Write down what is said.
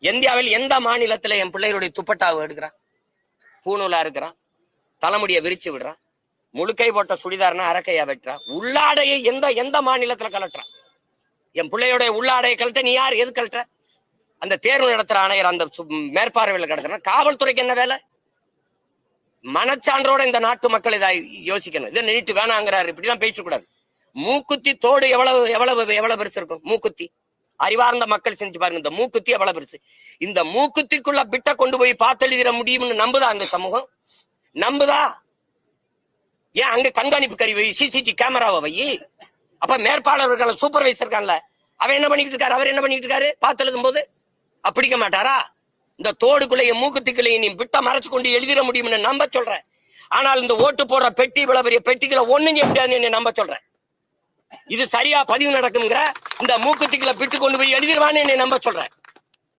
இந்தியாவில் எந்த மாநிலத்துல என் பிள்ளைகளுடைய துப்பட்டாவை எடுக்கிறான், பூநூலா இருக்கிறான், தலைமுடியை விரிச்சு விடுறான், முழுக்கை போட்ட சுடிதார்னா அரக்கையா வெட்டுறான், உள்ளாடையை எந்த மாநிலத்துல கலட்டுறான்? என் பிள்ளையோட உள்ளாடையை கலட்ட நீ யார்? எது கலட்ட? அந்த தேர்வு நடத்துற ஆணையர் அந்த மேற்பார்வையில் கிடக்குறான். காவல்துறைக்கு என்ன வேலை? மனச்சான்றோட இந்த நாட்டு மக்கள் இதை யோசிக்கணும். இதை நீட்டு வேணாங்கிறாரு, இப்படிலாம் பேசக்கூடாது. மூக்குத்தி தோடு எவ்வளவு எவ்வளவு எவ்வளவு பெருசு இருக்கும்? மூக்குத்தி அறிவார்ந்த மக்கள் செஞ்சு பாருங்க, இந்த மூக்குத்தி எவ்வளவு பெருசு. இந்த மூக்குத்திக்குள்ள பிட்ட கொண்டு போய் பார்த்தெழுதிட முடியும்னு நம்புதா அந்த சமூகம்? நம்புதா? ஏன் அங்க கண்காணிப்பு கருவி வை, சிசிடிவி கேமராவை வை. அப்ப மேற்பாளர்கள் சூப்பர்வைசர் இருக்கான்ல, அவன் என்ன பண்ணிட்டு இருக்காரு? அவர் என்ன பண்ணிட்டு இருக்காரு? பார்த்து எழுதும் போது அப்படிக்க மாட்டாரா? இந்த தோடுக்குள்ளைய மூக்குத்திக்குள்ளைய நீ பிட்ட மறைச்சு கொண்டு எழுதிட முடியும்னு நம்ப சொல்றேன். ஆனால் இந்த ஓட்டு போடுற பெட்டி, இவ்வளவு பெரிய பெட்டிகளை ஒண்ணும் செய்ய முடியாதுன்னு நம்ப சொல்றேன். இது சரியா பதிவு நடக்குங்கிற இந்த மூக்குத்திக்குள்ள பிட்டு கொண்டு போய் எழுதிடுவான்னு என்னை நம்ப சொல்றேன்.